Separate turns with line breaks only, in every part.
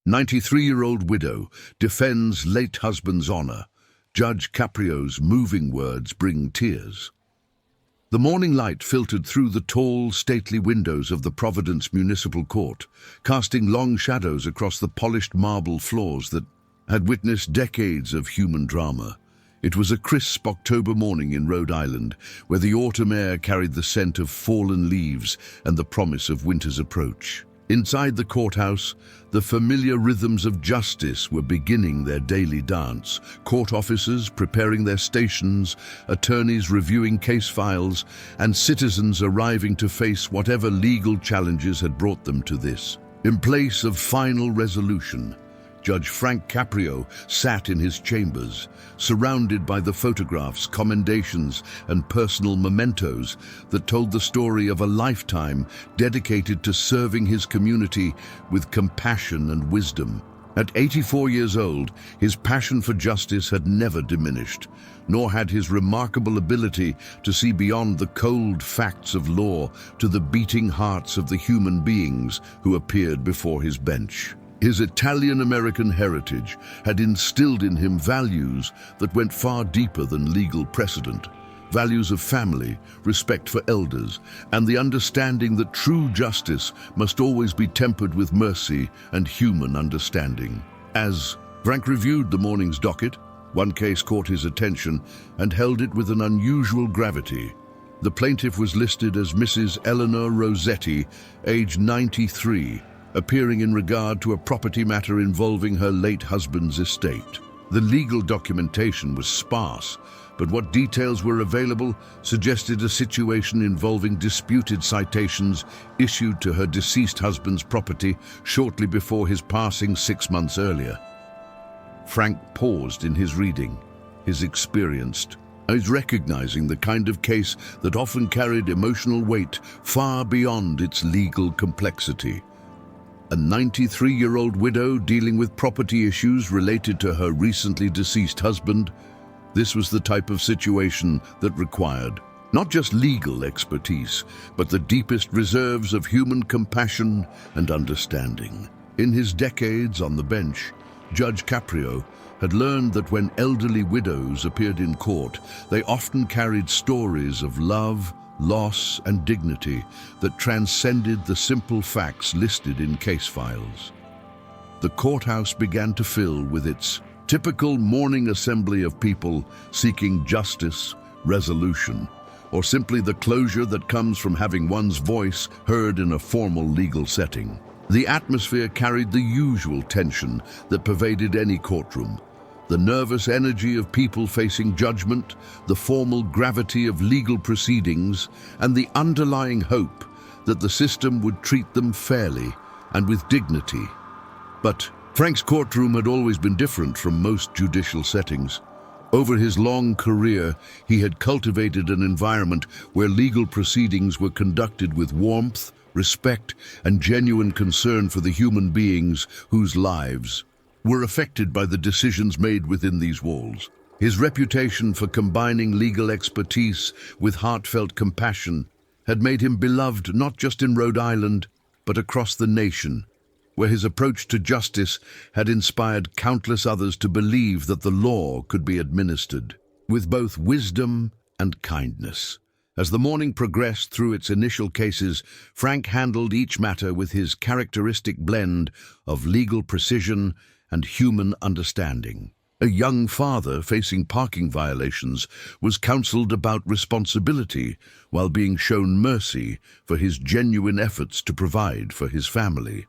93-year-old widow defends late husband's honor. Judge Caprio's moving words bring tears. The morning light filtered through the tall, stately windows of the Providence Municipal Court, casting long shadows across the polished marble floors that had witnessed decades of human drama. It was a crisp October morning in Rhode Island, where the autumn air carried the scent of fallen leaves and the promise of winter's approach. Inside the courthouse, the familiar rhythms of justice were beginning their daily dance. Court officers preparing their stations, attorneys reviewing case files, and citizens arriving to face whatever legal challenges had brought them to this. In place of final resolution, Judge Frank Caprio sat in his chambers, surrounded by the photographs, commendations, and personal mementos that told the story of a lifetime dedicated to serving his community with compassion and wisdom. At 84 years old, his passion for justice had never diminished, nor had his remarkable ability to see beyond the cold facts of law to the beating hearts of the human beings who appeared before his bench. His Italian-American heritage had instilled in him values that went far deeper than legal precedent. Values of family, respect for elders, and the understanding that true justice must always be tempered with mercy and human understanding. As Frank reviewed the morning's docket, one case caught his attention and held it with an unusual gravity. The plaintiff was listed as Mrs. Eleanor Rossetti, age 93, appearing in regard to a property matter involving her late husband's estate. The legal documentation was sparse, but what details were available suggested a situation involving disputed citations issued to her deceased husband's property shortly before his passing 6 months earlier. Frank paused in his reading, his recognizing the kind of case that often carried emotional weight far beyond its legal complexity. A 93-year-old widow dealing with property issues related to her recently deceased husband. This was the type of situation that required not just legal expertise, but the deepest reserves of human compassion and understanding. In his decades on the bench, Judge Caprio had learned that when elderly widows appeared in court, they often carried stories of love, loss, and dignity that transcended the simple facts listed in case files. The courthouse began to fill with its typical morning assembly of people seeking justice, resolution, or simply the closure that comes from having one's voice heard in a formal legal setting. The atmosphere carried the usual tension that pervaded any courtroom. The nervous energy of people facing judgment, the formal gravity of legal proceedings, and the underlying hope that the system would treat them fairly and with dignity. But Frank's courtroom had always been different from most judicial settings. Over his long career, he had cultivated an environment where legal proceedings were conducted with warmth, respect, and genuine concern for the human beings whose lives were affected by the decisions made within these walls. His reputation for combining legal expertise with heartfelt compassion had made him beloved not just in Rhode Island, but across the nation, where his approach to justice had inspired countless others to believe that the law could be administered with both wisdom and kindness. As the morning progressed through its initial cases, Frank handled each matter with his characteristic blend of legal precision and human understanding. A young father facing parking violations was counseled about responsibility while being shown mercy for his genuine efforts to provide for his family.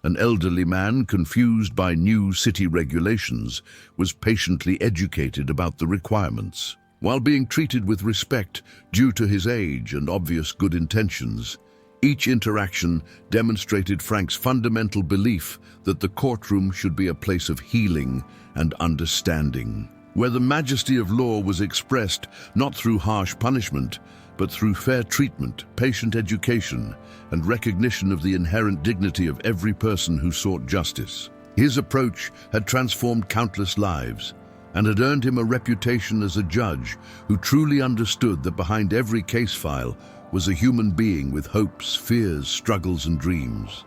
An elderly man confused by new city regulations was patiently educated about the requirements. While being treated with respect due to his age and obvious good intentions, each interaction demonstrated Frank's fundamental belief that the courtroom should be a place of healing and understanding, where the majesty of law was expressed not through harsh punishment, but through fair treatment, patient education, and recognition of the inherent dignity of every person who sought justice. His approach had transformed countless lives and had earned him a reputation as a judge who truly understood that behind every case file was a human being with hopes, fears, struggles, and dreams.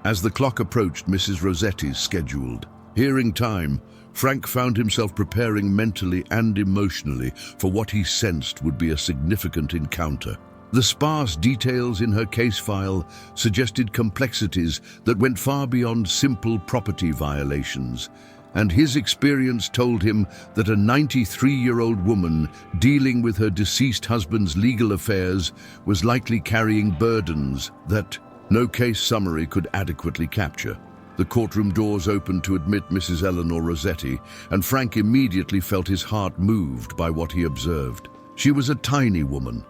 As the clock approached Mrs. Rossetti's scheduled hearing time, Frank found himself preparing mentally and emotionally for what he sensed would be a significant encounter. The sparse details in her case file suggested complexities that went far beyond simple property violations, and his experience told him that a 93-year-old woman dealing with her deceased husband's legal affairs was likely carrying burdens that no case summary could adequately capture. The courtroom doors opened to admit Mrs. Eleanor Rossetti, and Frank immediately felt his heart moved by what he observed. She was a tiny woman,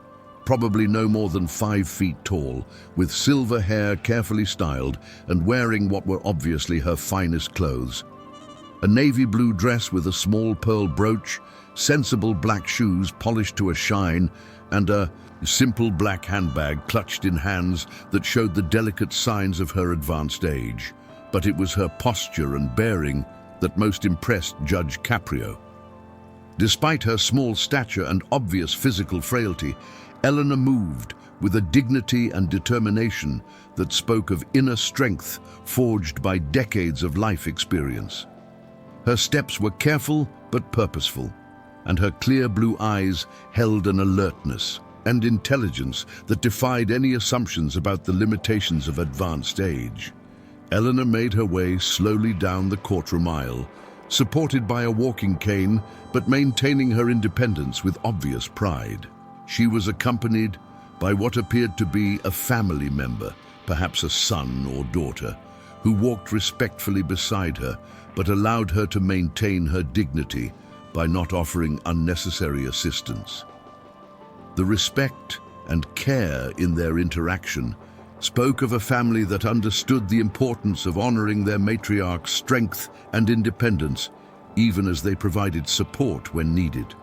probably no more than 5 feet tall, with silver hair carefully styled and wearing what were obviously her finest clothes. A navy blue dress with a small pearl brooch, sensible black shoes polished to a shine, and a simple black handbag clutched in hands that showed the delicate signs of her advanced age. But it was her posture and bearing that most impressed Judge Caprio. Despite her small stature and obvious physical frailty, Eleanor moved with a dignity and determination that spoke of inner strength forged by decades of life experience. Her steps were careful but purposeful, and her clear blue eyes held an alertness and intelligence that defied any assumptions about the limitations of advanced age. Eleanor made her way slowly down the courtroom aisle, supported by a walking cane, but maintaining her independence with obvious pride. She was accompanied by what appeared to be a family member, perhaps a son or daughter, who walked respectfully beside her, but allowed her to maintain her dignity by not offering unnecessary assistance. The respect and care in their interaction spoke of a family that understood the importance of honoring their matriarch's strength and independence, even as they provided support when needed.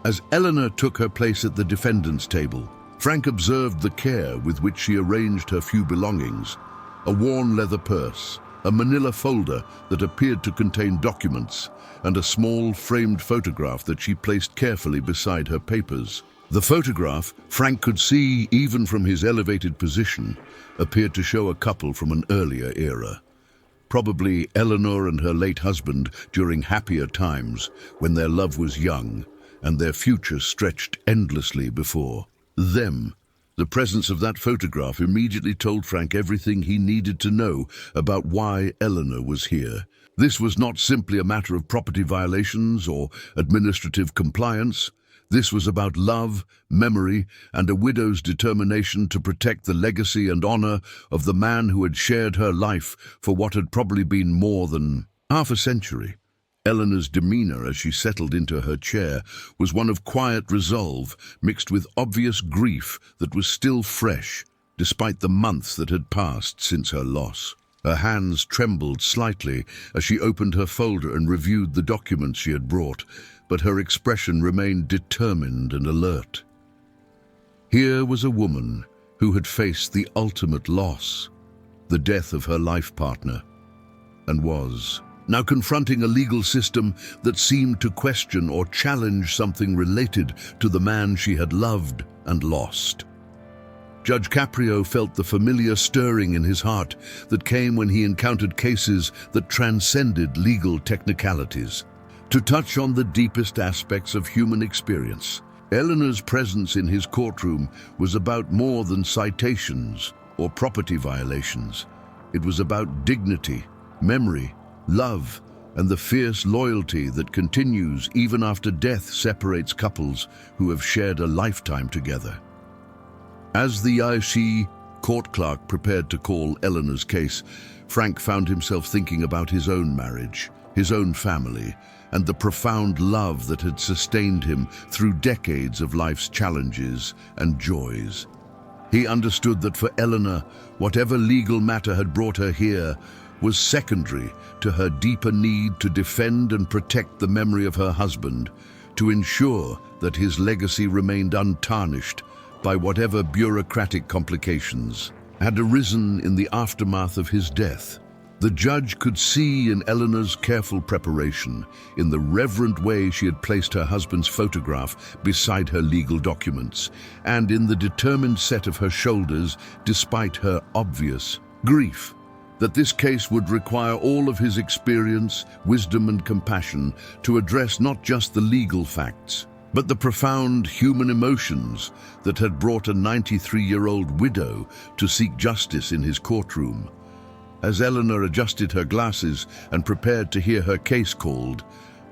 As Eleanor took her place at the defendant's table, Frank observed the care with which she arranged her few belongings: a worn leather purse, a manila folder that appeared to contain documents, and a small framed photograph that she placed carefully beside her papers. The photograph, Frank could see even from his elevated position, appeared to show a couple from an earlier era. Probably Eleanor and her late husband during happier times when their love was young and their future stretched endlessly before them. The presence of that photograph immediately told Frank everything he needed to know about why Eleanor was here. This was not simply a matter of property violations or administrative compliance. This was about love, memory, and a widow's determination to protect the legacy and honor of the man who had shared her life for what had probably been more than half a century. Eleanor's demeanor as she settled into her chair was one of quiet resolve mixed with obvious grief that was still fresh, despite the months that had passed since her loss. Her hands trembled slightly as she opened her folder and reviewed the documents she had brought, but her expression remained determined and alert. Here was a woman who had faced the ultimate loss, the death of her life partner, and was now confronting a legal system that seemed to question or challenge something related to the man she had loved and lost. Judge Caprio felt the familiar stirring in his heart that came when he encountered cases that transcended legal technicalities. To touch on the deepest aspects of human experience, Eleanor's presence in his courtroom was about more than citations or property violations. It was about dignity, memory, love, and the fierce loyalty that continues even after death separates couples who have shared a lifetime together. As the IC court clerk prepared to call Eleanor's case, Frank found himself thinking about his own marriage, his own family, and the profound love that had sustained him through decades of life's challenges and joys. He understood that for Eleanor, whatever legal matter had brought her here was secondary to her deeper need to defend and protect the memory of her husband, to ensure that his legacy remained untarnished by whatever bureaucratic complications had arisen in the aftermath of his death. The judge could see in Eleanor's careful preparation, in the reverent way she had placed her husband's photograph beside her legal documents, and in the determined set of her shoulders despite her obvious Grief, that this case would require all of his experience, wisdom, and compassion to address not just the legal facts, but the profound human emotions that had brought a 93-year-old widow to seek justice in his courtroom. As Eleanor adjusted her glasses and prepared to hear her case called,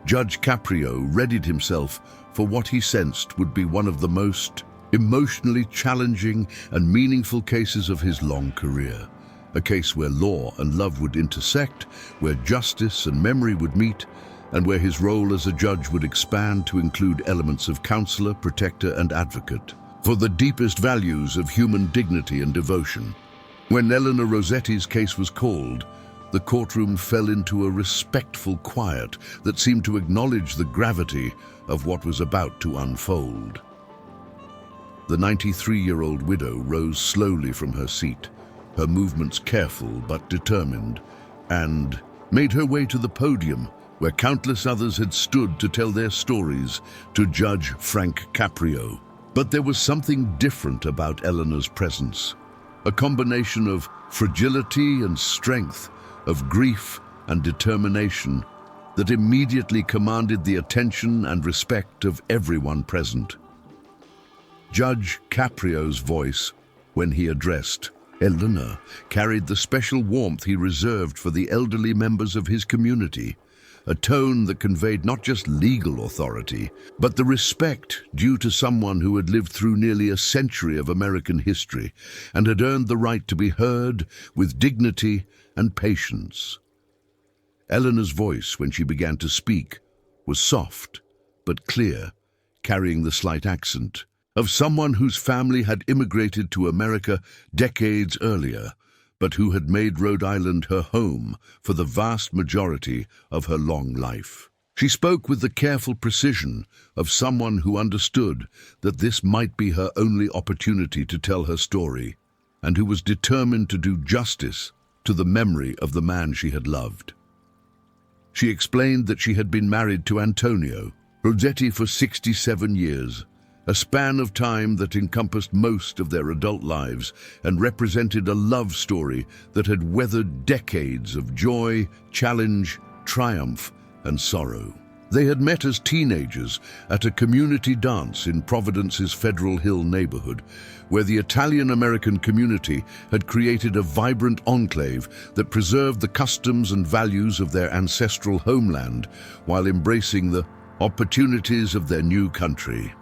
Judge Caprio readied himself for what he sensed would be one of the most emotionally challenging and meaningful cases of his long career. A case where law and love would intersect, where justice and memory would meet, and where his role as a judge would expand to include elements of counselor, protector, and advocate for the deepest values of human dignity and devotion. When Eleanor Rossetti's case was called, the courtroom fell into a respectful quiet that seemed to acknowledge the gravity of what was about to unfold. The 93-year-old widow rose slowly from her seat, her movements careful but determined, and made her way to the podium where countless others had stood to tell their stories to Judge Frank Caprio. But there was something different about Eleanor's presence, a combination of fragility and strength, of grief and determination that immediately commanded the attention and respect of everyone present. Judge Caprio's voice, when he addressed Eleanor, carried the special warmth he reserved for the elderly members of his community, a tone that conveyed not just legal authority, but the respect due to someone who had lived through nearly a century of American history and had earned the right to be heard with dignity and patience. Eleanor's voice, when she began to speak, was soft but clear, carrying the slight accent of someone whose family had immigrated to America decades earlier, but who had made Rhode Island her home for the vast majority of her long life. She spoke with the careful precision of someone who understood that this might be her only opportunity to tell her story, and who was determined to do justice to the memory of the man she had loved. She explained that she had been married to Antonio Rossetti for 67 years, a span of time that encompassed most of their adult lives and represented a love story that had weathered decades of joy, challenge, triumph, and sorrow. They had met as teenagers at a community dance in Providence's Federal Hill neighborhood, where the Italian-American community had created a vibrant enclave that preserved the customs and values of their ancestral homeland while embracing the opportunities of their new country.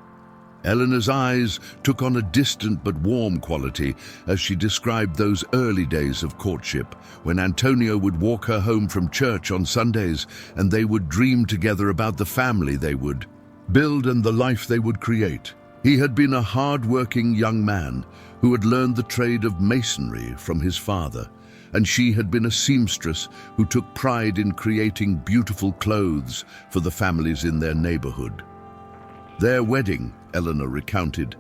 Eleanor's eyes took on a distant but warm quality as she described those early days of courtship, when Antonio would walk her home from church on Sundays and they would dream together about the family they would build and the life they would create. He had been a hard-working young man who had learned the trade of masonry from his father, and she had been a seamstress who took pride in creating beautiful clothes for the families in their neighborhood. Their wedding, Eleanor recounted,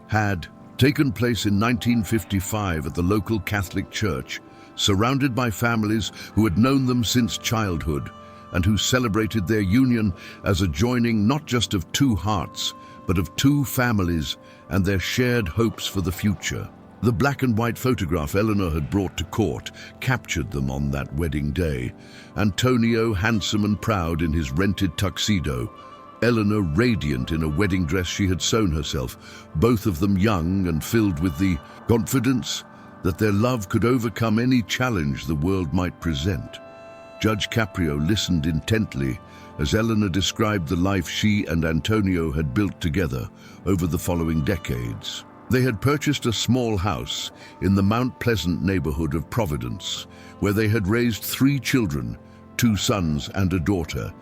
had taken place in 1955 at the local Catholic church, surrounded by families who had known them since childhood and who celebrated their union as a joining not just of two hearts, but of two families and their shared hopes for the future. The black and white photograph Eleanor had brought to court captured them on that wedding day. Antonio, handsome and proud in his rented tuxedo, Eleanor radiant in a wedding dress she had sewn herself, both of them young and filled with the confidence that their love could overcome any challenge the world might present. Judge Caprio listened intently as Eleanor described the life she and Antonio had built together over the following decades. They had purchased a small house in the Mount Pleasant neighborhood of Providence, where they had raised 3 children, 2 sons and a daughter,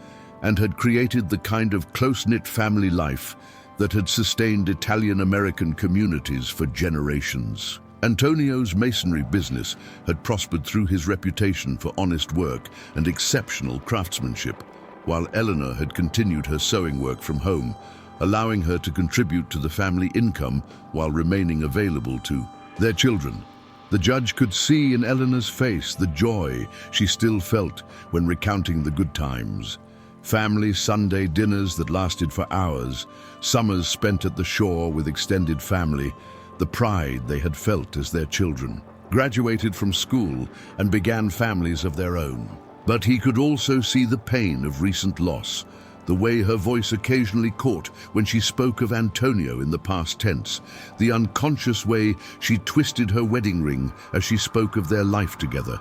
and had created the kind of close-knit family life that had sustained Italian-American communities for generations. Antonio's masonry business had prospered through his reputation for honest work and exceptional craftsmanship, while Eleanor had continued her sewing work from home, allowing her to contribute to the family income while remaining available to their children. The judge could see in Eleanor's face the joy she still felt when recounting the good times. Family Sunday dinners that lasted for hours, summers spent at the shore with extended family, the pride they had felt as their children graduated from school, and began families of their own. But he could also see the pain of recent loss, the way her voice occasionally caught when she spoke of Antonio in the past tense, the unconscious way she twisted her wedding ring as she spoke of their life together.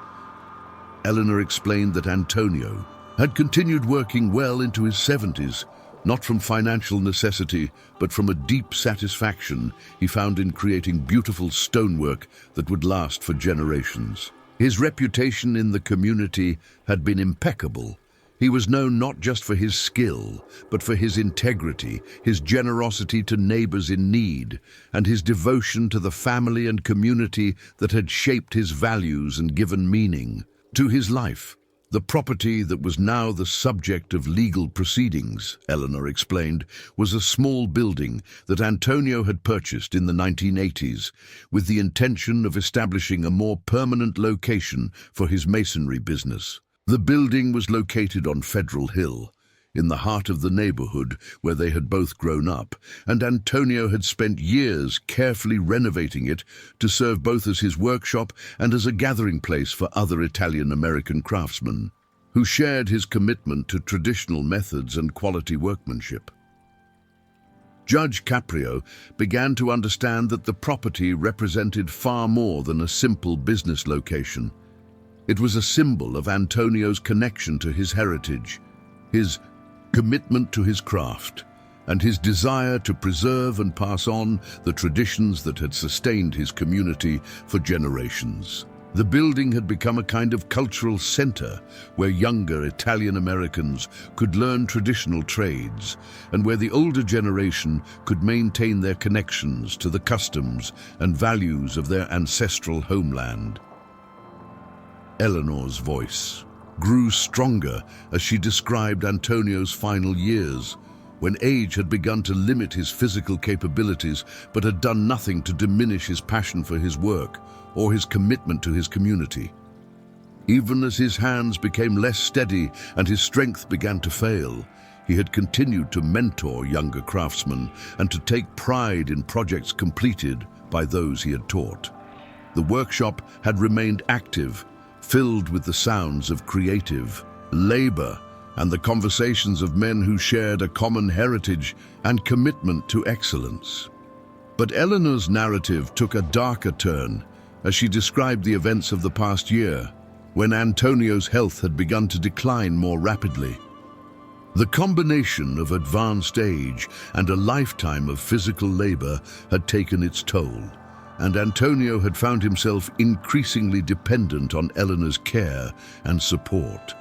Eleanor explained that Antonio had continued working well into his 70s, not from financial necessity, but from a deep satisfaction he found in creating beautiful stonework that would last for generations. His reputation in the community had been impeccable. He was known not just for his skill, but for his integrity, his generosity to neighbors in need, and his devotion to the family and community that had shaped his values and given meaning to his life. The property that was now the subject of legal proceedings, Eleanor explained, was a small building that Antonio had purchased in the 1980s with the intention of establishing a more permanent location for his masonry business. The building was located on Federal Hill, in the heart of the neighborhood where they had both grown up, and Antonio had spent years carefully renovating it to serve both as his workshop and as a gathering place for other Italian-American craftsmen who shared his commitment to traditional methods and quality workmanship. Judge Caprio began to understand that the property represented far more than a simple business location. It was a symbol of Antonio's connection to his heritage, his commitment to his craft, and his desire to preserve and pass on the traditions that had sustained his community for generations. The building had become a kind of cultural center where younger Italian-Americans could learn traditional trades and where the older generation could maintain their connections to the customs and values of their ancestral homeland. Eleanor's voice grew stronger as she described Antonio's final years, when age had begun to limit his physical capabilities but had done nothing to diminish his passion for his work or his commitment to his community. Even as his hands became less steady and his strength began to fail, he had continued to mentor younger craftsmen and to take pride in projects completed by those he had taught. The workshop had remained active, filled with the sounds of creative labor and the conversations of men who shared a common heritage and commitment to excellence. But Eleanor's narrative took a darker turn as she described the events of the past year, when Antonio's health had begun to decline more rapidly. The combination of advanced age and a lifetime of physical labor had taken its toll, and Antonio had found himself increasingly dependent on Eleanor's care and support.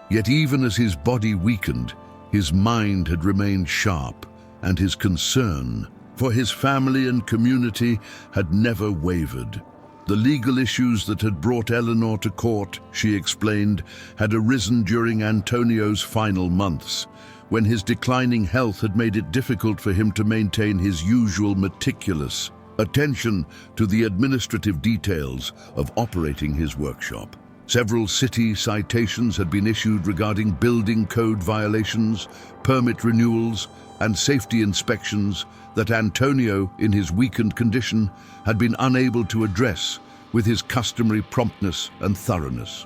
Yet even as his body weakened, his mind had remained sharp, and his concern for his family and community had never wavered. The legal issues that had brought Eleanor to court, she explained, had arisen during Antonio's final months, when his declining health had made it difficult for him to maintain his usual meticulous attention to the administrative details of operating his workshop. Several city citations had been issued regarding building code violations, permit renewals, and safety inspections that Antonio, in his weakened condition, had been unable to address with his customary promptness and thoroughness.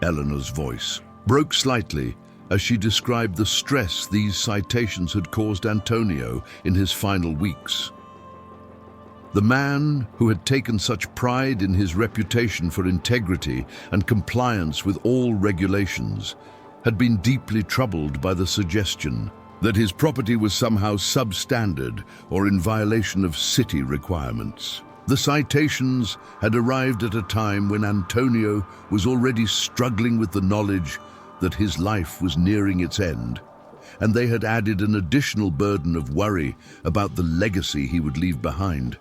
Eleanor's voice broke slightly as she described the stress these citations had caused Antonio in his final weeks. The man who had taken such pride in his reputation for integrity and compliance with all regulations had been deeply troubled by the suggestion that his property was somehow substandard or in violation of city requirements. The citations had arrived at a time when Antonio was already struggling with the knowledge that his life was nearing its end, and they had added an additional burden of worry about the legacy he would leave behind.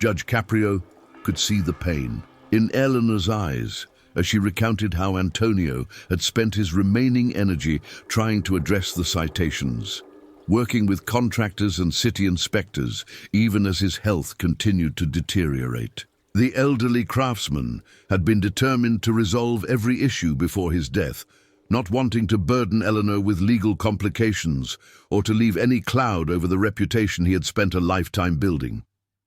Judge Caprio could see the pain in Eleanor's eyes as she recounted how Antonio had spent his remaining energy trying to address the citations, working with contractors and city inspectors even as his health continued to deteriorate. The elderly craftsman had been determined to resolve every issue before his death, not wanting to burden Eleanor with legal complications or to leave any cloud over the reputation he had spent a lifetime building.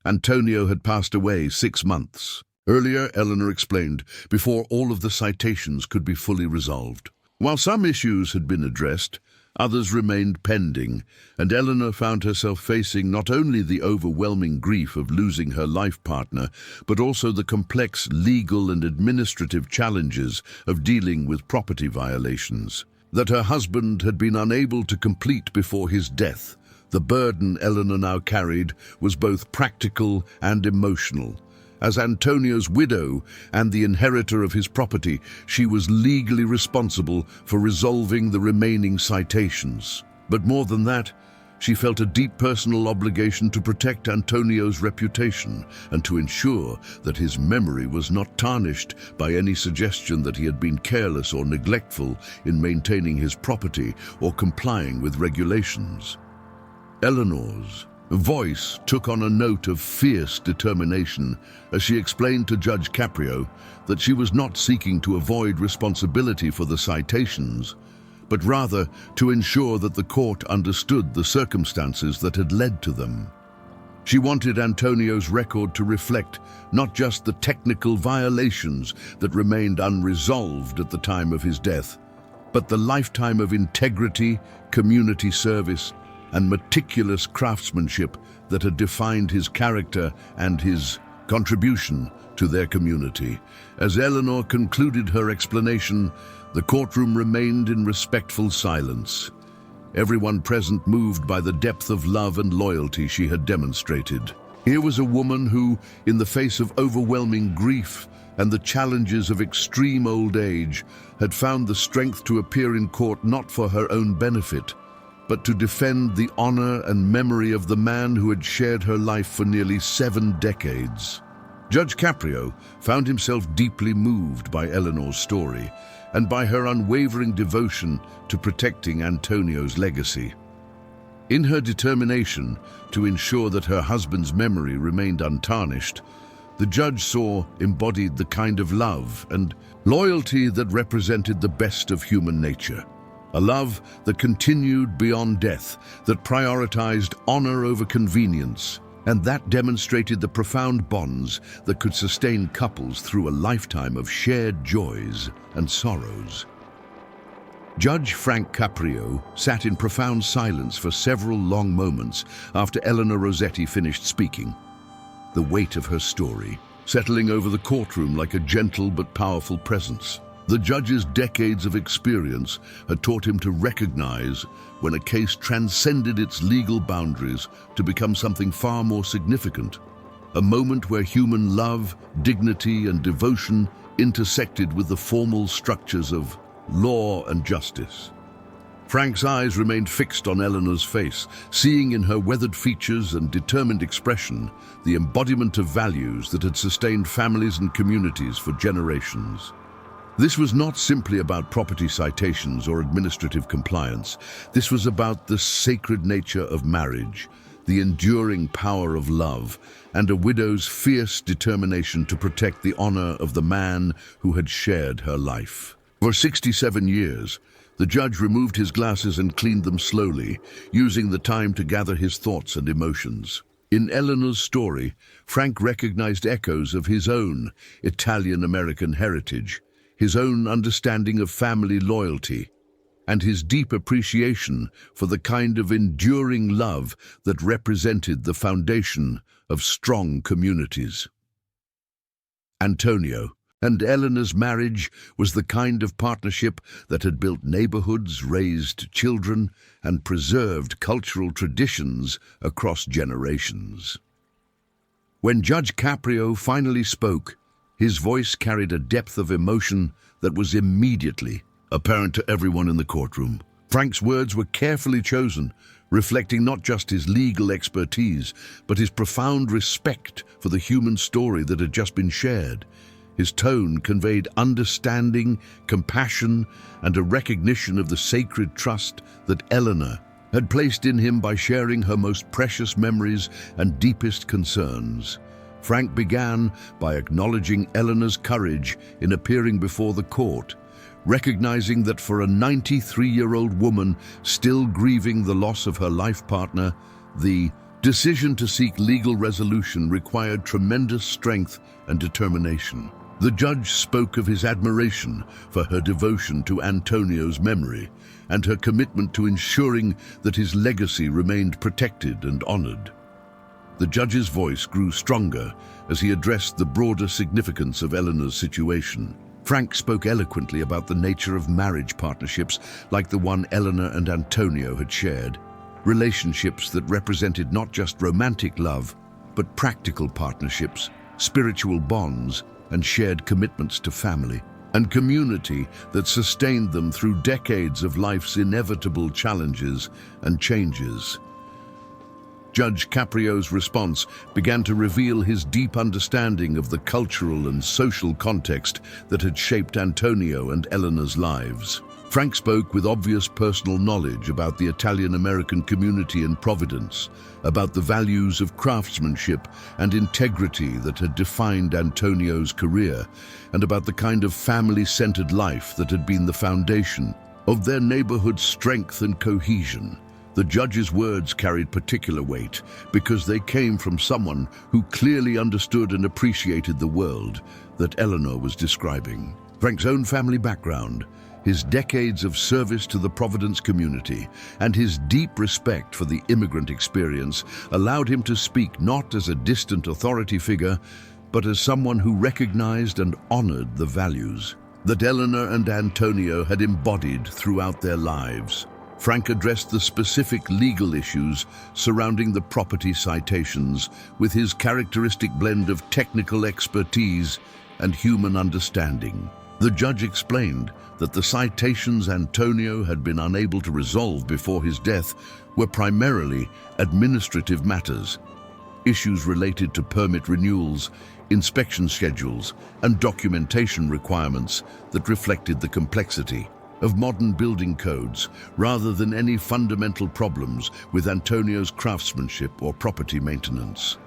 Antonio had passed away 6 months earlier, Eleanor explained, before all of the citations could be fully resolved. While some issues had been addressed, others remained pending, and Eleanor found herself facing not only the overwhelming grief of losing her life partner, but also the complex legal and administrative challenges of dealing with property violations that her husband had been unable to complete before his death. The burden Eleanor now carried was both practical and emotional. As Antonio's widow and the inheritor of his property, she was legally responsible for resolving the remaining citations. But more than that, she felt a deep personal obligation to protect Antonio's reputation and to ensure that his memory was not tarnished by any suggestion that he had been careless or neglectful in maintaining his property or complying with regulations. Eleanor's voice took on a note of fierce determination as she explained to Judge Caprio that she was not seeking to avoid responsibility for the citations, but rather to ensure that the court understood the circumstances that had led to them. She wanted Antonio's record to reflect not just the technical violations that remained unresolved at the time of his death, but the lifetime of integrity, community service, and meticulous craftsmanship that had defined his character and his contribution to their community. As Eleanor concluded her explanation, the courtroom remained in respectful silence, everyone present moved by the depth of love and loyalty she had demonstrated. Here was a woman who, in the face of overwhelming grief and the challenges of extreme old age, had found the strength to appear in court not for her own benefit, but to defend the honor and memory of the man who had shared her life for nearly 7 decades. Judge Caprio found himself deeply moved by Eleanor's story and by her unwavering devotion to protecting Antonio's legacy. In her determination to ensure that her husband's memory remained untarnished, the judge saw embodied the kind of love and loyalty that represented the best of human nature. A love that continued beyond death, that prioritized honor over convenience, and that demonstrated the profound bonds that could sustain couples through a lifetime of shared joys and sorrows. Judge Frank Caprio sat in profound silence for several long moments after Eleanor Rossetti finished speaking, the weight of her story settling over the courtroom like a gentle but powerful presence. The judge's decades of experience had taught him to recognize when a case transcended its legal boundaries to become something far more significant, a moment where human love, dignity, and devotion intersected with the formal structures of law and justice. Frank's eyes remained fixed on Eleanor's face, seeing in her weathered features and determined expression the embodiment of values that had sustained families and communities for generations. This was not simply about property citations or administrative compliance. This was about the sacred nature of marriage, the enduring power of love, and a widow's fierce determination to protect the honor of the man who had shared her life. For 67 years, the judge removed his glasses and cleaned them slowly, using the time to gather his thoughts and emotions. In Eleanor's story, Frank recognized echoes of his own Italian-American heritage, his own understanding of family loyalty, and his deep appreciation for the kind of enduring love that represented the foundation of strong communities. Antonio and Eleanor's marriage was the kind of partnership that had built neighborhoods, raised children, and preserved cultural traditions across generations. When Judge Caprio finally spoke, his voice carried a depth of emotion that was immediately apparent to everyone in the courtroom. Frank's words were carefully chosen, reflecting not just his legal expertise, but his profound respect for the human story that had just been shared. His tone conveyed understanding, compassion, and a recognition of the sacred trust that Eleanor had placed in him by sharing her most precious memories and deepest concerns. Frank began by acknowledging Eleanor's courage in appearing before the court, recognizing that for a 93-year-old woman still grieving the loss of her life partner, the decision to seek legal resolution required tremendous strength and determination. The judge spoke of his admiration for her devotion to Antonio's memory and her commitment to ensuring that his legacy remained protected and honored. The judge's voice grew stronger as he addressed the broader significance of Eleanor's situation. Frank spoke eloquently about the nature of marriage partnerships like the one Eleanor and Antonio had shared, relationships that represented not just romantic love, but practical partnerships, spiritual bonds, and shared commitments to family and community that sustained them through decades of life's inevitable challenges and changes. Judge Caprio's response began to reveal his deep understanding of the cultural and social context that had shaped Antonio and Eleanor's lives. Frank spoke with obvious personal knowledge about the Italian-American community in Providence, about the values of craftsmanship and integrity that had defined Antonio's career, and about the kind of family-centered life that had been the foundation of their neighborhood's strength and cohesion. The judge's words carried particular weight because they came from someone who clearly understood and appreciated the world that Eleanor was describing. Frank's own family background, his decades of service to the Providence community, and his deep respect for the immigrant experience allowed him to speak not as a distant authority figure, but as someone who recognized and honored the values that Eleanor and Antonio had embodied throughout their lives. Frank addressed the specific legal issues surrounding the property citations with his characteristic blend of technical expertise and human understanding. The judge explained that the citations Antonio had been unable to resolve before his death were primarily administrative matters, issues related to permit renewals, inspection schedules, and documentation requirements that reflected the complexity of modern building codes rather than any fundamental problems with Antonio's craftsmanship or property maintenance.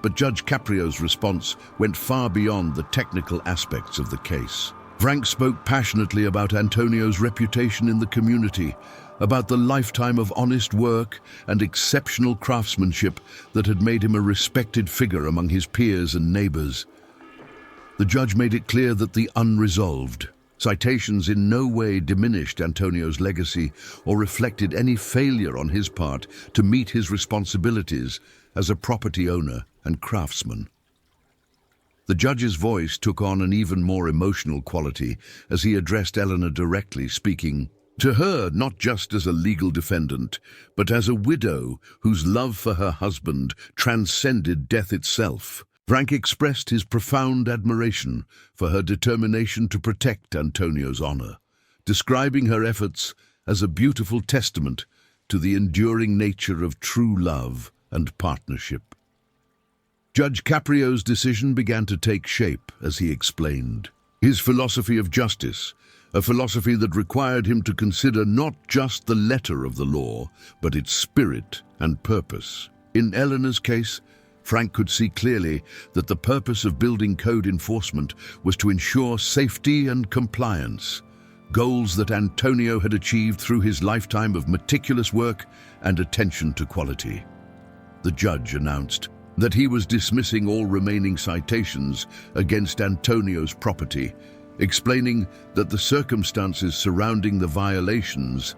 But Judge Caprio's response went far beyond the technical aspects of the case. Frank spoke passionately about Antonio's reputation in the community, about the lifetime of honest work and exceptional craftsmanship that had made him a respected figure among his peers and neighbors. The judge made it clear that the unresolved citations in no way diminished Antonio's legacy or reflected any failure on his part to meet his responsibilities as a property owner and craftsman. The judge's voice took on an even more emotional quality as he addressed Eleanor directly, speaking to her not just as a legal defendant, but as a widow whose love for her husband transcended death itself. Frank expressed his profound admiration for her determination to protect Antonio's honor, describing her efforts as a beautiful testament to the enduring nature of true love and partnership. Judge Caprio's decision began to take shape as he explained his philosophy of justice, a philosophy that required him to consider not just the letter of the law, but its spirit and purpose. In Eleanor's case, Frank could see clearly that the purpose of building code enforcement was to ensure safety and compliance, goals that Antonio had achieved through his lifetime of meticulous work and attention to quality. The judge announced that he was dismissing all remaining citations against Antonio's property, explaining that the circumstances surrounding the violations,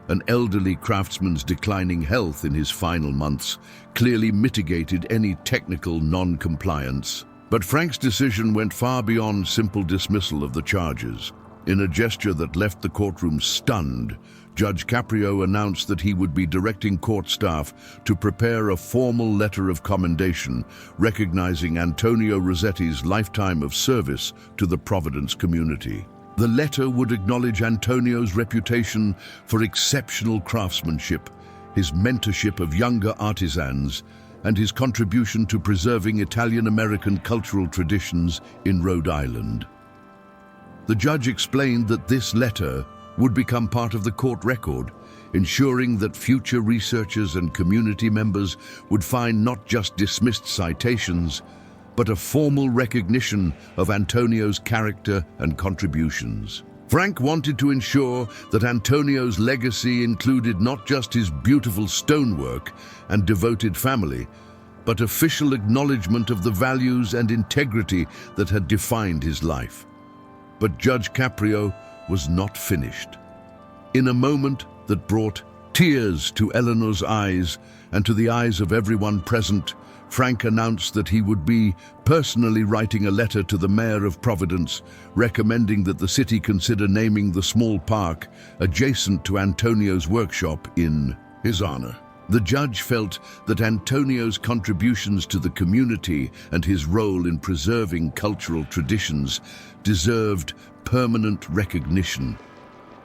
an elderly craftsman's declining health in his final months, clearly mitigated any technical non-compliance. But Frank's decision went far beyond simple dismissal of the charges. In a gesture that left the courtroom stunned, Judge Caprio announced that he would be directing court staff to prepare a formal letter of commendation recognizing Antonio Rossetti's lifetime of service to the Providence community. The letter would acknowledge Antonio's reputation for exceptional craftsmanship, his mentorship of younger artisans, and his contribution to preserving Italian-American cultural traditions in Rhode Island. The judge explained that this letter would become part of the court record, ensuring that future researchers and community members would find not just dismissed citations, but a formal recognition of Antonio's character and contributions. Frank wanted to ensure that Antonio's legacy included not just his beautiful stonework and devoted family, but official acknowledgement of the values and integrity that had defined his life. But Judge Caprio was not finished. In a moment that brought tears to Eleanor's eyes and to the eyes of everyone present, Frank announced that he would be personally writing a letter to the mayor of Providence, recommending that the city consider naming the small park adjacent to Antonio's workshop in his honor. The judge felt that Antonio's contributions to the community and his role in preserving cultural traditions deserved permanent recognition.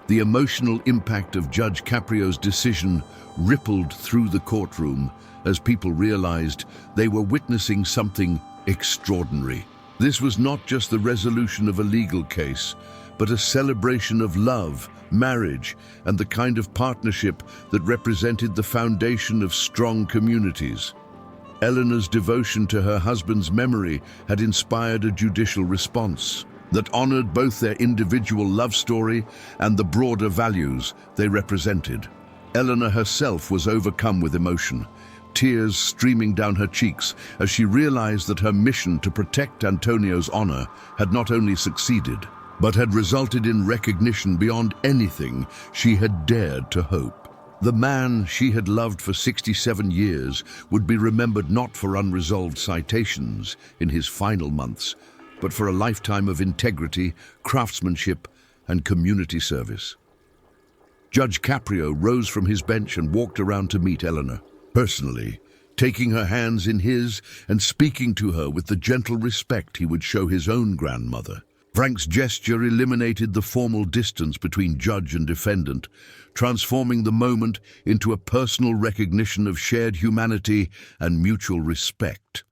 The emotional impact of Judge Caprio's decision rippled through the courtroom as people realized they were witnessing something extraordinary. This was not just the resolution of a legal case, but a celebration of love, marriage, and the kind of partnership that represented the foundation of strong communities. Eleanor's devotion to her husband's memory had inspired a judicial response that honored both their individual love story and the broader values they represented. Eleanor herself was overcome with emotion, tears streaming down her cheeks as she realized that her mission to protect Antonio's honor had not only succeeded, but had resulted in recognition beyond anything she had dared to hope. The man she had loved for 67 years would be remembered not for unresolved citations in his final months, but for a lifetime of integrity, craftsmanship, and community service. Judge Caprio rose from his bench and walked around to meet Eleanor, personally, taking her hands in his and speaking to her with the gentle respect he would show his own grandmother. Frank's gesture eliminated the formal distance between judge and defendant, transforming the moment into a personal recognition of shared humanity and mutual respect.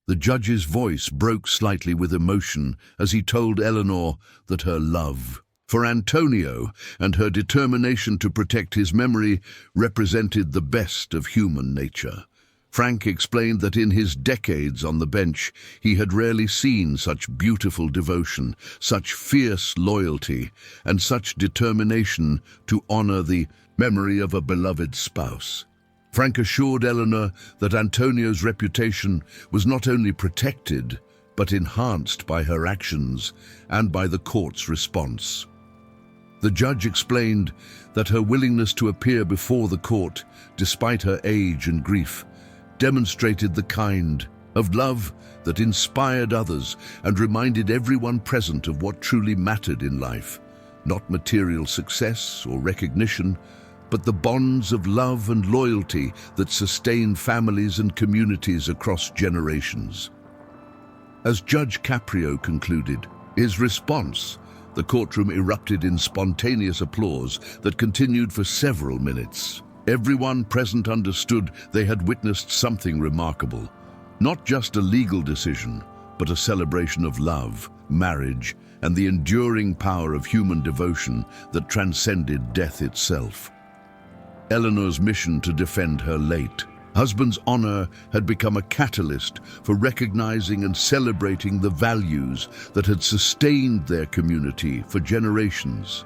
The judge's voice broke slightly with emotion as he told Eleanor that her love for Antonio and her determination to protect his memory represented the best of human nature. Frank explained that in his decades on the bench, he had rarely seen such beautiful devotion, such fierce loyalty, and such determination to honor the memory of a beloved spouse. Frank assured Eleanor that Antonio's reputation was not only protected, but enhanced by her actions and by the court's response. The judge explained that her willingness to appear before the court, despite her age and grief, demonstrated the kind of love that inspired others and reminded everyone present of what truly mattered in life, not material success or recognition, but the bonds of love and loyalty that sustain families and communities across generations. As Judge Caprio concluded his response, the courtroom erupted in spontaneous applause that continued for several minutes. Everyone present understood they had witnessed something remarkable, not just a legal decision, but a celebration of love, marriage, and the enduring power of human devotion that transcended death itself. Eleanor's mission to defend her late husband's honor had become a catalyst for recognizing and celebrating the values that had sustained their community for generations.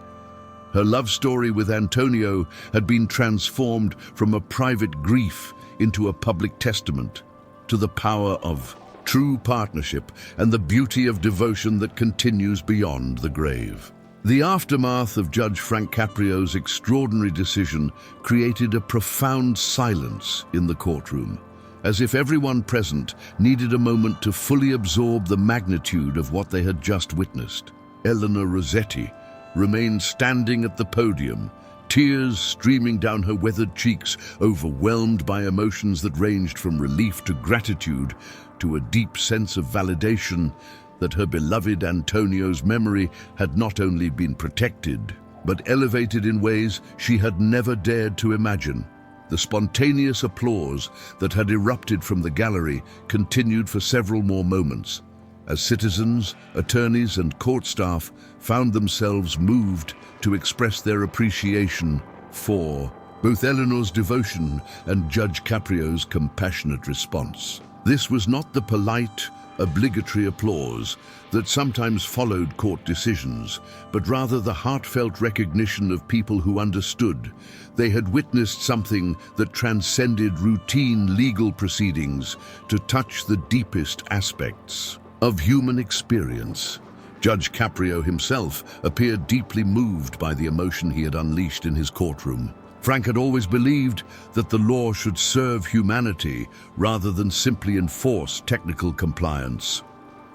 Her love story with Antonio had been transformed from a private grief into a public testament to the power of true partnership and the beauty of devotion that continues beyond the grave. The aftermath of Judge Frank Caprio's extraordinary decision created a profound silence in the courtroom, as if everyone present needed a moment to fully absorb the magnitude of what they had just witnessed. Eleanor Rossetti remained standing at the podium, tears streaming down her weathered cheeks, overwhelmed by emotions that ranged from relief to gratitude to a deep sense of validation that her beloved Antonio's memory had not only been protected, but elevated in ways she had never dared to imagine. The spontaneous applause that had erupted from the gallery continued for several more moments, as citizens, attorneys, and court staff found themselves moved to express their appreciation for both Eleanor's devotion and Judge Caprio's compassionate response. This was not the polite obligatory applause that sometimes followed court decisions, but rather the heartfelt recognition of people who understood they had witnessed something that transcended routine legal proceedings to touch the deepest aspects of human experience. Judge Caprio himself appeared deeply moved by the emotion he had unleashed in his courtroom. Frank had always believed that the law should serve humanity rather than simply enforce technical compliance.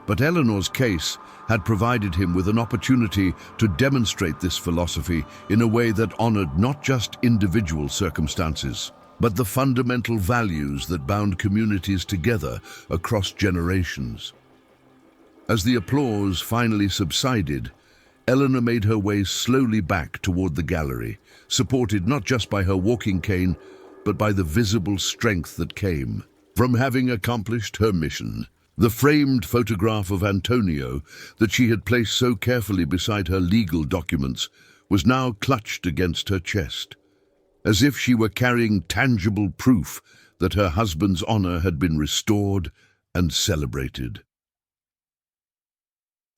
But Eleanor's case had provided him with an opportunity to demonstrate this philosophy in a way that honored not just individual circumstances, but the fundamental values that bound communities together across generations. As the applause finally subsided, Eleanor made her way slowly back toward the gallery, supported not just by her walking cane, but by the visible strength that came from having accomplished her mission. The framed photograph of Antonio that she had placed so carefully beside her legal documents was now clutched against her chest, as if she were carrying tangible proof that her husband's honor had been restored and celebrated.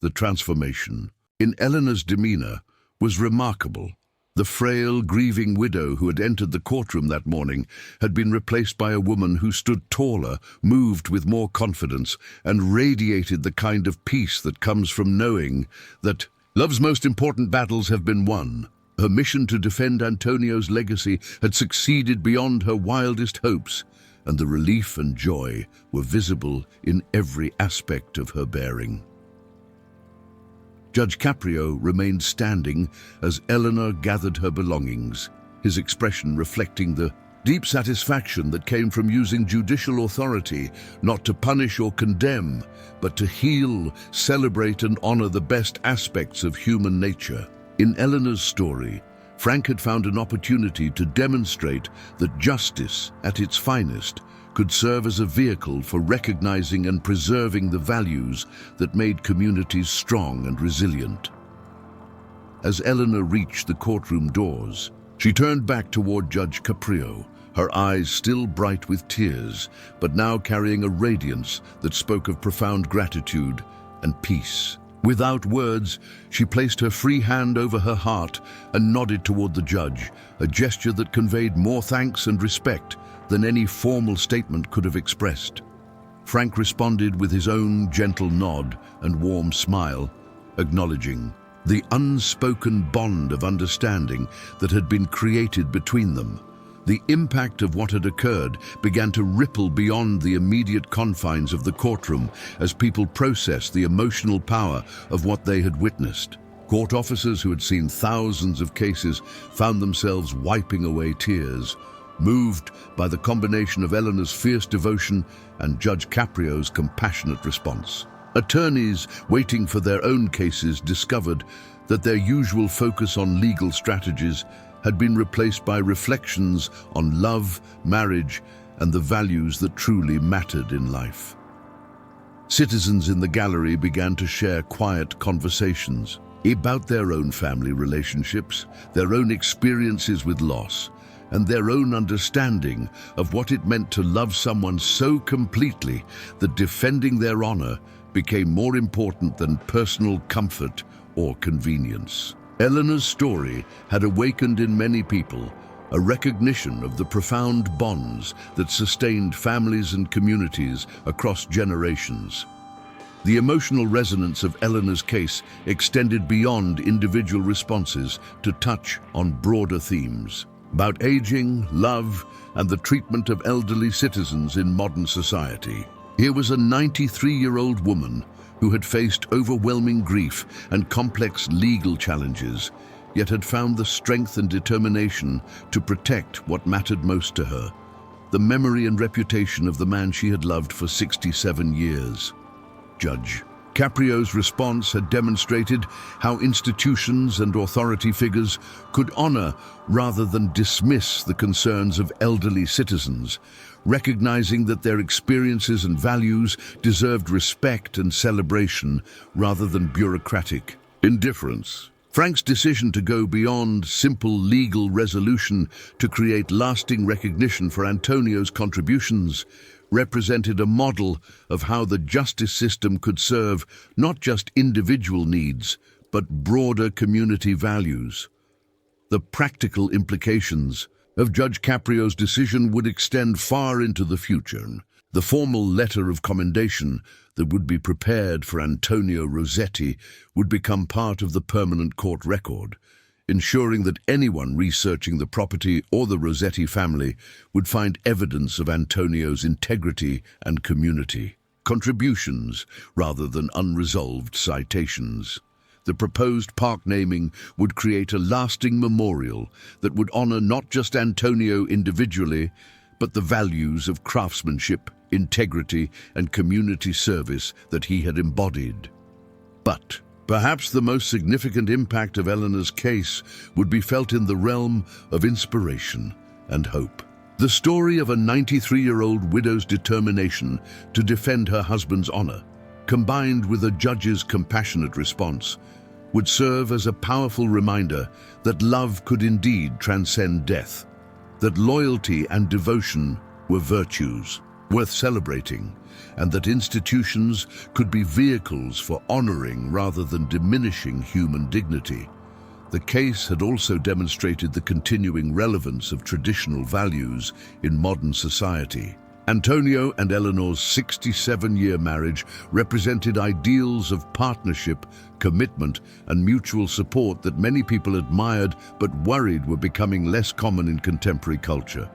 The transformation in Eleanor's demeanor was remarkable. The frail, grieving widow who had entered the courtroom that morning had been replaced by a woman who stood taller, moved with more confidence, and radiated the kind of peace that comes from knowing that love's most important battles have been won. Her mission to defend Antonio's legacy had succeeded beyond her wildest hopes, and the relief and joy were visible in every aspect of her bearing. Judge Caprio remained standing as Eleanor gathered her belongings, his expression reflecting the deep satisfaction that came from using judicial authority not to punish or condemn, but to heal, celebrate, and honor the best aspects of human nature. In Eleanor's story, Frank had found an opportunity to demonstrate that justice, at its finest, could serve as a vehicle for recognizing and preserving the values that made communities strong and resilient. As Eleanor reached the courtroom doors, she turned back toward Judge Caprio, her eyes still bright with tears, but now carrying a radiance that spoke of profound gratitude and peace. Without words, she placed her free hand over her heart and nodded toward the judge, a gesture that conveyed more thanks and respect than any formal statement could have expressed. Frank responded with his own gentle nod and warm smile, acknowledging the unspoken bond of understanding that had been created between them. The impact of what had occurred began to ripple beyond the immediate confines of the courtroom as people processed the emotional power of what they had witnessed. Court officers who had seen thousands of cases found themselves wiping away tears, moved by the combination of Eleanor's fierce devotion and Judge Caprio's compassionate response. Attorneys waiting for their own cases discovered that their usual focus on legal strategies had been replaced by reflections on love, marriage, and the values that truly mattered in life. Citizens in the gallery began to share quiet conversations about their own family relationships, their own experiences with loss, and their own understanding of what it meant to love someone so completely that defending their honor became more important than personal comfort or convenience. Eleanor's story had awakened in many people a recognition of the profound bonds that sustained families and communities across generations. The emotional resonance of Eleanor's case extended beyond individual responses to touch on broader themes about aging, love, and the treatment of elderly citizens in modern society. Here was a 93-year-old woman who had faced overwhelming grief and complex legal challenges, yet had found the strength and determination to protect what mattered most to her, the memory and reputation of the man she had loved for 67 years. Judge Caprio's response had demonstrated how institutions and authority figures could honor rather than dismiss the concerns of elderly citizens, recognizing that their experiences and values deserved respect and celebration rather than bureaucratic indifference. Frank's decision to go beyond simple legal resolution to create lasting recognition for Antonio's contributions represented a model of how the justice system could serve not just individual needs, but broader community values. The practical implications of Judge Caprio's decision would extend far into the future. The formal letter of commendation that would be prepared for Antonio Rossetti would become part of the permanent court record, ensuring that anyone researching the property or the Rossetti family would find evidence of Antonio's integrity and community contributions rather than unresolved citations. The proposed park naming would create a lasting memorial that would honor not just Antonio individually, but the values of craftsmanship, integrity, and community service that he had embodied. But perhaps the most significant impact of Eleanor's case would be felt in the realm of inspiration and hope. The story of a 93-year-old widow's determination to defend her husband's honor, combined with a judge's compassionate response, would serve as a powerful reminder that love could indeed transcend death, that loyalty and devotion were virtues worth celebrating, and that institutions could be vehicles for honoring rather than diminishing human dignity. The case had also demonstrated the continuing relevance of traditional values in modern society. Antonio and Eleanor's 67-year marriage represented ideals of partnership, commitment, and mutual support that many people admired but worried were becoming less common in contemporary culture.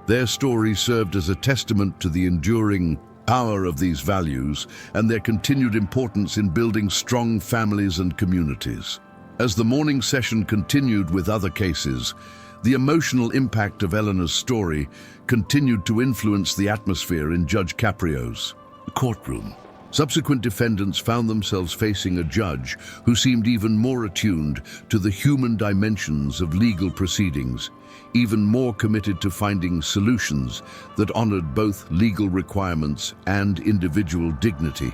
Their story served as a testament to the enduring power of these values and their continued importance in building strong families and communities. As the morning session continued with other cases, the emotional impact of Eleanor's story continued to influence the atmosphere in Judge Caprio's courtroom. Subsequent defendants found themselves facing a judge who seemed even more attuned to the human dimensions of legal proceedings, even more committed to finding solutions that honored both legal requirements and individual dignity.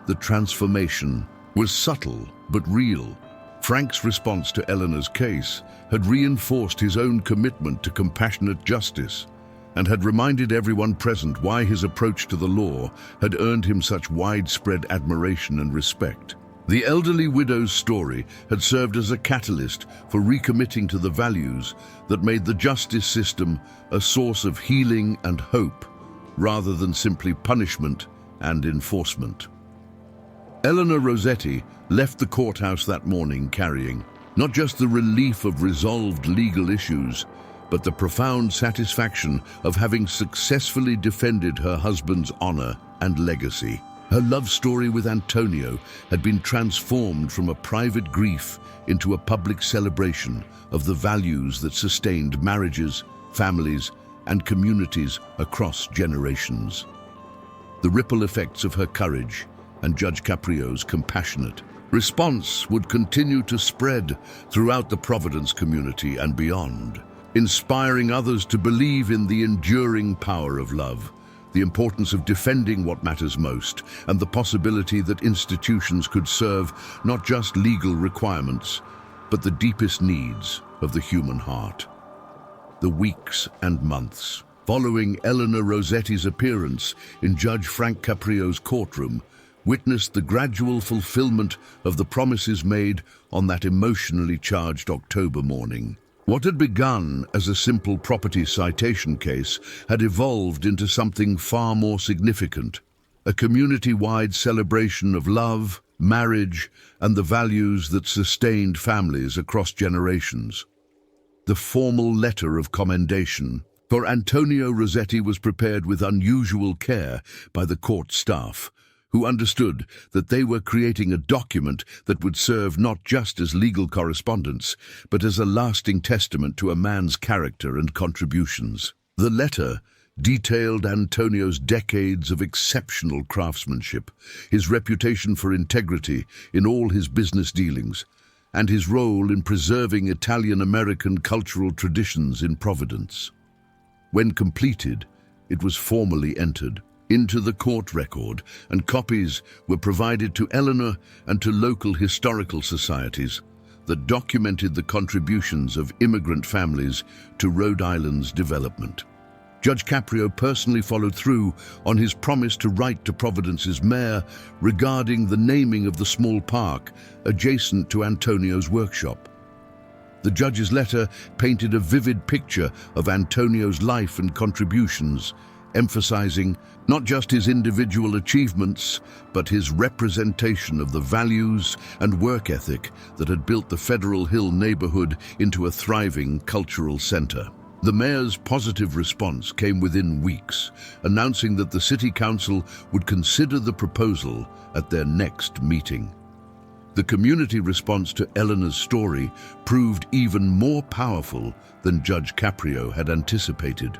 The transformation was subtle but real. Frank's response to Eleanor's case had reinforced his own commitment to compassionate justice and had reminded everyone present why his approach to the law had earned him such widespread admiration and respect. The elderly widow's story had served as a catalyst for recommitting to the values that made the justice system a source of healing and hope, rather than simply punishment and enforcement. Eleanor Rossetti left the courthouse that morning carrying not just the relief of resolved legal issues, but the profound satisfaction of having successfully defended her husband's honor and legacy. Her love story with Antonio had been transformed from a private grief into a public celebration of the values that sustained marriages, families, and communities across generations. The ripple effects of her courage and Judge Caprio's compassionate response would continue to spread throughout the Providence community and beyond, inspiring others to believe in the enduring power of love, the importance of defending what matters most, and the possibility that institutions could serve not just legal requirements, but the deepest needs of the human heart. The weeks and months following Eleanor Rossetti's appearance in Judge Frank Caprio's courtroom witnessed the gradual fulfillment of the promises made on that emotionally charged October morning. What had begun as a simple property citation case had evolved into something far more significant, a community-wide celebration of love, marriage, and the values that sustained families across generations. The formal letter of commendation for Antonio Rossetti was prepared with unusual care by the court staff, who understood that they were creating a document that would serve not just as legal correspondence, but as a lasting testament to a man's character and contributions. The letter detailed Antonio's decades of exceptional craftsmanship, his reputation for integrity in all his business dealings, and his role in preserving Italian-American cultural traditions in Providence. When completed, it was formally entered into the court record, and copies were provided to Eleanor and to local historical societies that documented the contributions of immigrant families to Rhode Island's development. Judge Caprio personally followed through on his promise to write to Providence's mayor regarding the naming of the small park adjacent to Antonio's workshop. The judge's letter painted a vivid picture of Antonio's life and contributions, emphasizing not just his individual achievements, but his representation of the values and work ethic that had built the Federal Hill neighborhood into a thriving cultural center. The mayor's positive response came within weeks, announcing that the city council would consider the proposal at their next meeting. The community response to Eleanor's story proved even more powerful than Judge Caprio had anticipated.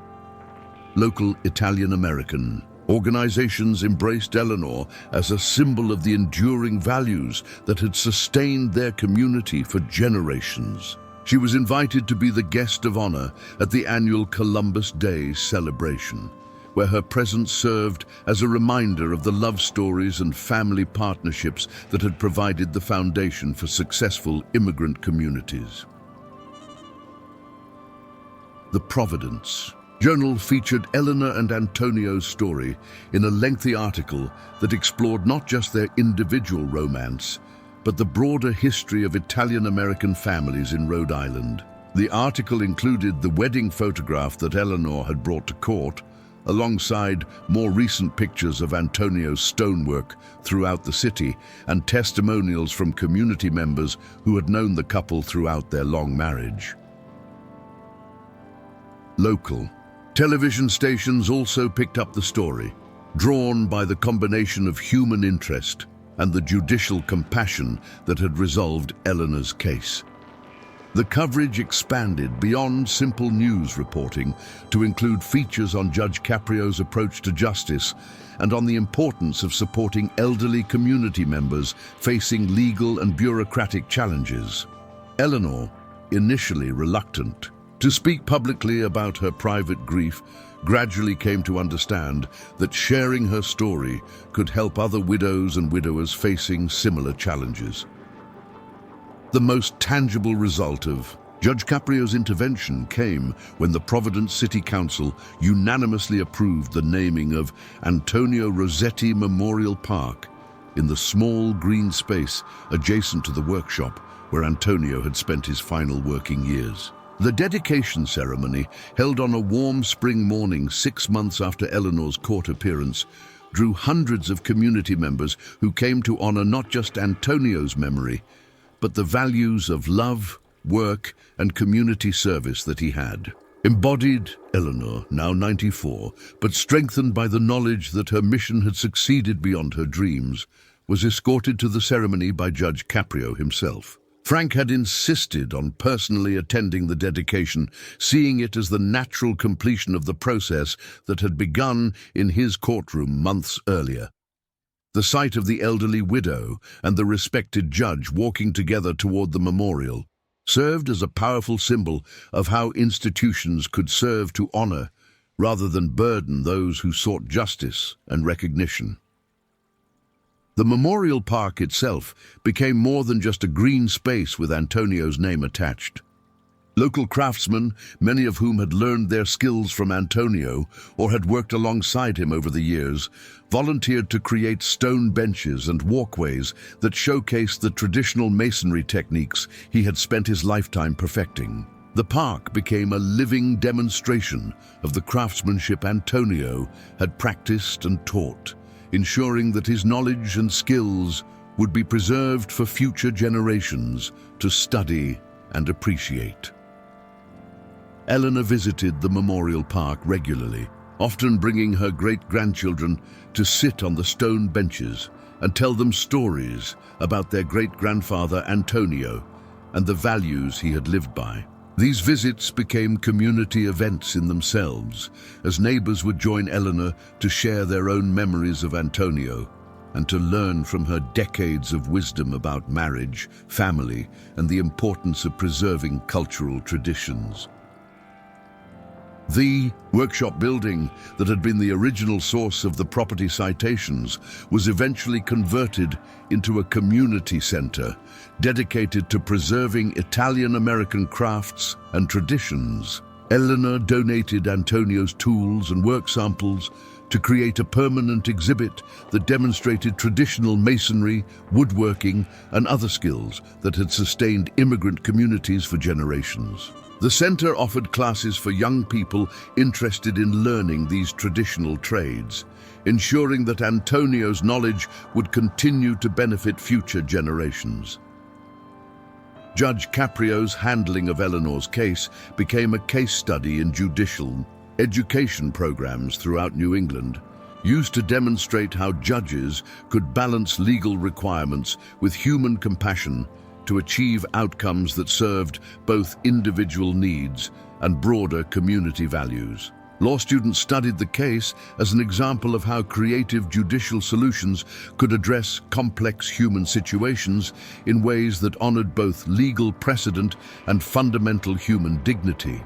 Local Italian-American organizations embraced Eleanor as a symbol of the enduring values that had sustained their community for generations. She was invited to be the guest of honor at the annual Columbus Day celebration, where her presence served as a reminder of the love stories and family partnerships that had provided the foundation for successful immigrant communities. The Providence Journal featured Eleanor and Antonio's story in a lengthy article that explored not just their individual romance, but the broader history of Italian-American families in Rhode Island. The article included the wedding photograph that Eleanor had brought to court, alongside more recent pictures of Antonio's stonework throughout the city and testimonials from community members who had known the couple throughout their long marriage. Local television stations also picked up the story, drawn by the combination of human interest and the judicial compassion that had resolved Eleanor's case. The coverage expanded beyond simple news reporting to include features on Judge Caprio's approach to justice and on the importance of supporting elderly community members facing legal and bureaucratic challenges. Eleanor, initially reluctant to speak publicly about her private grief, gradually came to understand that sharing her story could help other widows and widowers facing similar challenges. The most tangible result of Judge Caprio's intervention came when the Providence City Council unanimously approved the naming of Antonio Rossetti Memorial Park in the small green space adjacent to the workshop where Antonio had spent his final working years. The dedication ceremony, held on a warm spring morning 6 months after Eleanor's court appearance, drew hundreds of community members who came to honor not just Antonio's memory, but the values of love, work, and community service that he had. Embodied, Eleanor, now 94, but strengthened by the knowledge that her mission had succeeded beyond her dreams, was escorted to the ceremony by Judge Caprio himself. Frank had insisted on personally attending the dedication, seeing it as the natural completion of the process that had begun in his courtroom months earlier. The sight of the elderly widow and the respected judge walking together toward the memorial served as a powerful symbol of how institutions could serve to honor rather than burden those who sought justice and recognition. The memorial park itself became more than just a green space with Antonio's name attached. Local craftsmen, many of whom had learned their skills from Antonio or had worked alongside him over the years, volunteered to create stone benches and walkways that showcased the traditional masonry techniques he had spent his lifetime perfecting. The park became a living demonstration of the craftsmanship Antonio had practiced and taught, ensuring that his knowledge and skills would be preserved for future generations to study and appreciate. Eleanor visited the memorial park regularly, often bringing her great-grandchildren to sit on the stone benches and tell them stories about their great-grandfather Antonio and the values he had lived by. These visits became community events in themselves, as neighbors would join Eleanor to share their own memories of Antonio and to learn from her decades of wisdom about marriage, family, and the importance of preserving cultural traditions. The workshop building that had been the original source of the property citations was eventually converted into a community center dedicated to preserving Italian-American crafts and traditions. Eleanor donated Antonio's tools and work samples to create a permanent exhibit that demonstrated traditional masonry, woodworking, and other skills that had sustained immigrant communities for generations. The center offered classes for young people interested in learning these traditional trades, ensuring that Antonio's knowledge would continue to benefit future generations. Judge Caprio's handling of Eleanor's case became a case study in judicial education programs throughout New England, used to demonstrate how judges could balance legal requirements with human compassion to achieve outcomes that served both individual needs and broader community values. Law students studied the case as an example of how creative judicial solutions could address complex human situations in ways that honored both legal precedent and fundamental human dignity.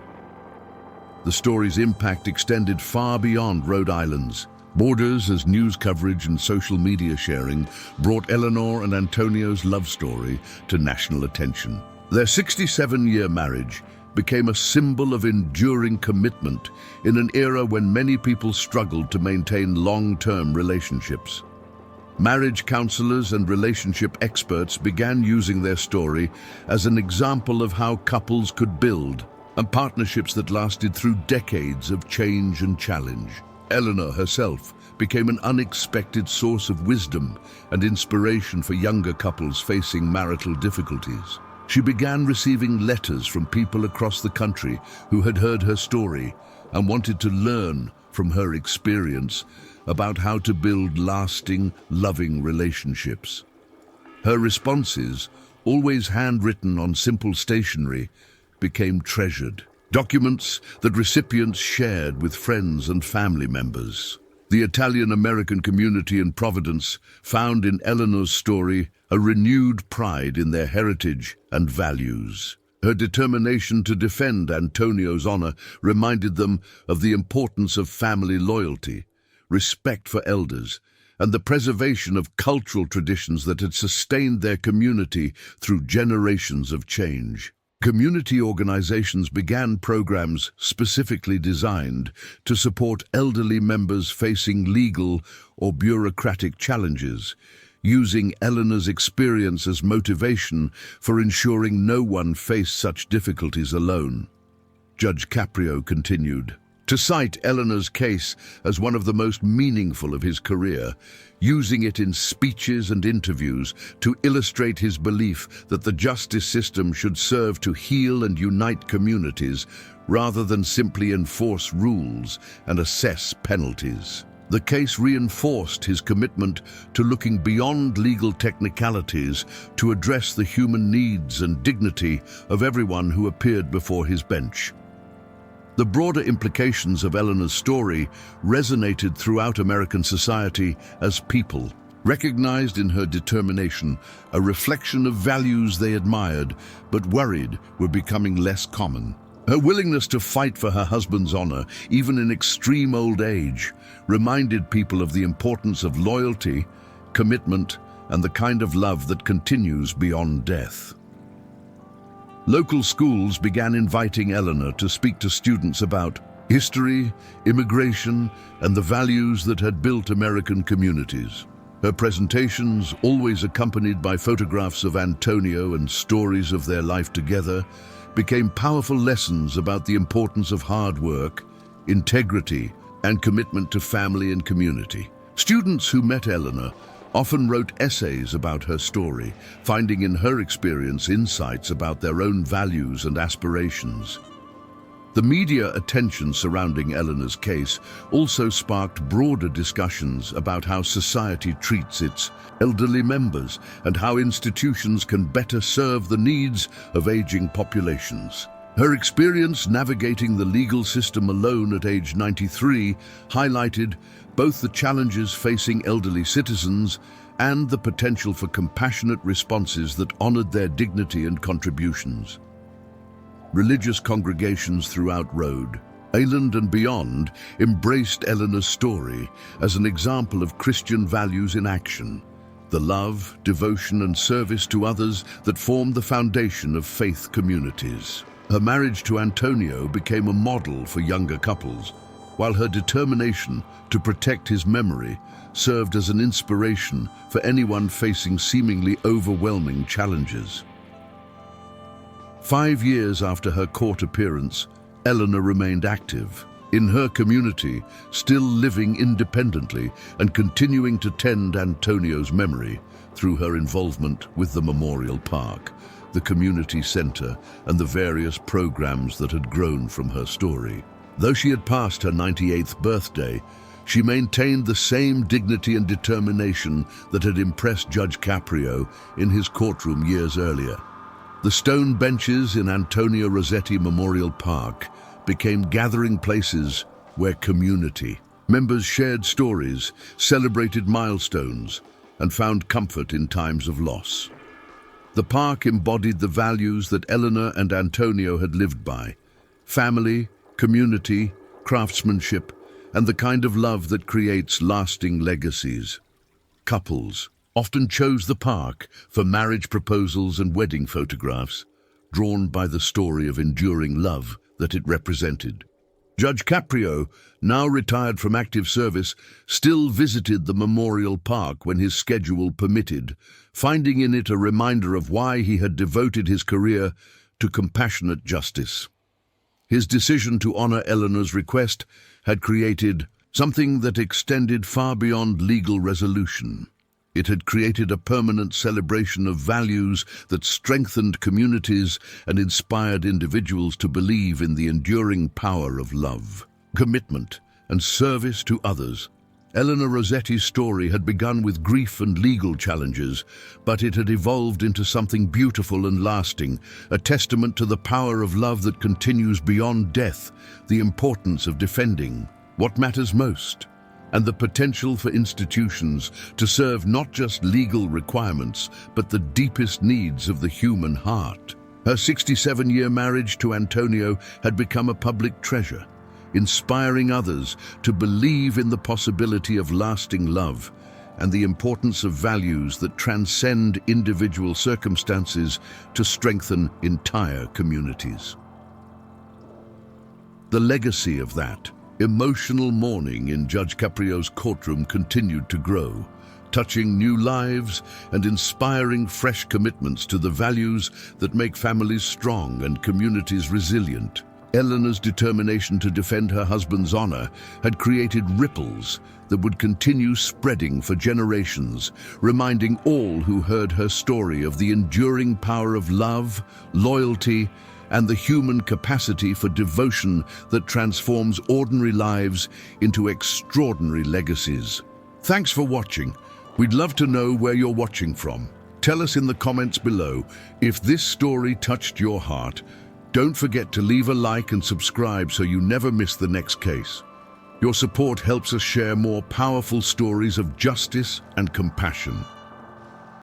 The story's impact extended far beyond Rhode Island's borders as news coverage and social media sharing brought Eleanor and Antonio's love story to national attention. Their 67-year marriage became a symbol of enduring commitment in an era when many people struggled to maintain long-term relationships. Marriage counselors and relationship experts began using their story as an example of how couples could build and partnerships that lasted through decades of change and challenge. Eleanor herself became an unexpected source of wisdom and inspiration for younger couples facing marital difficulties. She began receiving letters from people across the country who had heard her story and wanted to learn from her experience about how to build lasting, loving relationships. Her responses, always handwritten on simple stationery, became treasured documents that recipients shared with friends and family members. The Italian-American community in Providence found in Eleanor's story a renewed pride in their heritage and values. Her determination to defend Antonio's honor reminded them of the importance of family loyalty, respect for elders, and the preservation of cultural traditions that had sustained their community through generations of change. Community organizations began programs specifically designed to support elderly members facing legal or bureaucratic challenges, using Eleanor's experience as motivation for ensuring no one faced such difficulties alone. Judge Caprio continued to cite Eleanor's case as one of the most meaningful of his career, using it in speeches and interviews to illustrate his belief that the justice system should serve to heal and unite communities rather than simply enforce rules and assess penalties. The case reinforced his commitment to looking beyond legal technicalities to address the human needs and dignity of everyone who appeared before his bench. The broader implications of Eleanor's story resonated throughout American society as people recognized in her determination a reflection of values they admired but worried were becoming less common. Her willingness to fight for her husband's honor, even in extreme old age, reminded people of the importance of loyalty, commitment, and the kind of love that continues beyond death. Local schools began inviting Eleanor to speak to students about history, immigration, and the values that had built American communities. Her presentations, always accompanied by photographs of Antonio and stories of their life together, became powerful lessons about the importance of hard work, integrity, and commitment to family and community. Students who met Eleanor often wrote essays about her story, finding in her experience insights about their own values and aspirations. The media attention surrounding Eleanor's case also sparked broader discussions about how society treats its elderly members and how institutions can better serve the needs of aging populations. Her experience navigating the legal system alone at age 93 highlighted both the challenges facing elderly citizens and the potential for compassionate responses that honored their dignity and contributions. Religious congregations throughout Rhode Island and beyond embraced Eleanor's story as an example of Christian values in action, the love, devotion, and service to others that form the foundation of faith communities. Her marriage to Antonio became a model for younger couples, while her determination to protect his memory served as an inspiration for anyone facing seemingly overwhelming challenges. 5 years after her court appearance, Eleanor remained active in her community, still living independently and continuing to tend Antonio's memory through her involvement with the Memorial Park, the community center, and the various programs that had grown from her story. Though she had passed her 98th birthday, she maintained the same dignity and determination that had impressed Judge Caprio in his courtroom years earlier. The stone benches in Antonio Rossetti Memorial Park became gathering places where community members shared stories, celebrated milestones, and found comfort in times of loss. The park embodied the values that Eleanor and Antonio had lived by: family, community, craftsmanship, and the kind of love that creates lasting legacies. Couples often chose the park for marriage proposals and wedding photographs, drawn by the story of enduring love that it represented. Judge Caprio, now retired from active service, still visited the Memorial Park when his schedule permitted, finding in it a reminder of why he had devoted his career to compassionate justice. His decision to honor Eleanor's request had created something that extended far beyond legal resolution. It had created a permanent celebration of values that strengthened communities and inspired individuals to believe in the enduring power of love, commitment, and service to others. Eleanor Rossetti's story had begun with grief and legal challenges, but it had evolved into something beautiful and lasting, a testament to the power of love that continues beyond death, the importance of defending what matters most, and the potential for institutions to serve not just legal requirements, but the deepest needs of the human heart. Her 67-year marriage to Antonio had become a public treasure, inspiring others to believe in the possibility of lasting love and the importance of values that transcend individual circumstances to strengthen entire communities. The legacy of that emotional morning in Judge Caprio's courtroom continued to grow, touching new lives and inspiring fresh commitments to the values that make families strong and communities resilient. Eleanor's determination to defend her husband's honor had created ripples that would continue spreading for generations, reminding all who heard her story of the enduring power of love, loyalty, and the human capacity for devotion that transforms ordinary lives into extraordinary legacies. Thanks for watching. We'd love to know where you're watching from. Tell us in the comments below if this story touched your heart. Don't forget to leave a like and subscribe so you never miss the next case. Your support helps us share more powerful stories of justice and compassion.